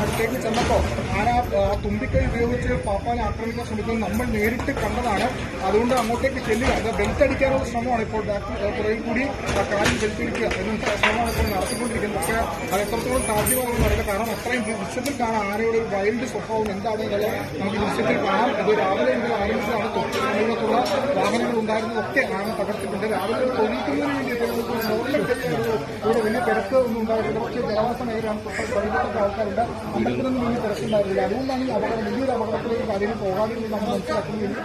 അടുത്തേക്ക് ചെന്നപ്പോൾ ആന ആ തുമ്പിക്കൈ ഉപയോഗിച്ച് പാപ്പാനെ ആക്രമിക്കാൻ ശ്രമിക്കുന്നത് നമ്മൾ നേരിട്ട് കണ്ടതാണ്. അതുകൊണ്ട് അങ്ങോട്ടേക്ക് ചെല്ലുക, അത് ബെൽറ്റ് അടിക്കാനുള്ള ശ്രമമാണ് ഇപ്പോൾ കുറേ കൂടി കാലിൽ ബെൽറ്റ് അടിക്കുക എന്ന ശ്രമമാണ് ഇപ്പോൾ നടത്തിക്കൊണ്ടിരിക്കുന്നത്. പക്ഷേ അത് എത്രത്തോളം സാധ്യമാണെന്ന് അറിയില്ല. കാരണം അത്രയും ദൃശ്യത്തിൽ കാണാം ആനയുടെ ഒരു വൈൽഡ് സ്വഭാവം എന്താണ് എന്നുള്ളത് നമുക്ക് ദൃശ്യത്തിൽ കാണാം. അത് രാവിലെ മുതൽ ആരംഭിച്ചതാണ്. തൊട്ട് സമീപത്തുള്ള വാഹനങ്ങൾ ഉണ്ടായിരുന്നതൊക്കെ ആന തകർത്തിട്ടുണ്ട്. രാവിലെ തൊഴിക്കുന്നതിന് വേണ്ടി ഇവിടെ വലിയ തിരക്ക് ഒന്നും ഉണ്ടായിരുന്നില്ല. പക്ഷേ ജനവാസ മേഖലയാണ് സമീപത്തൊക്കെ ആൾക്കാരുണ്ട്. അമ്പലത്തിനൊന്നും വലിയ തിരക്കുണ്ടായിരുന്നില്ല. അതുകൊണ്ടാണ് ഈ അപകടം വലിയൊരു അപകടത്തിലേക്ക് കാര്യങ്ങൾ പോകാതിരുന്നത് നമ്മൾ മനസ്സിലാക്കുന്നത്.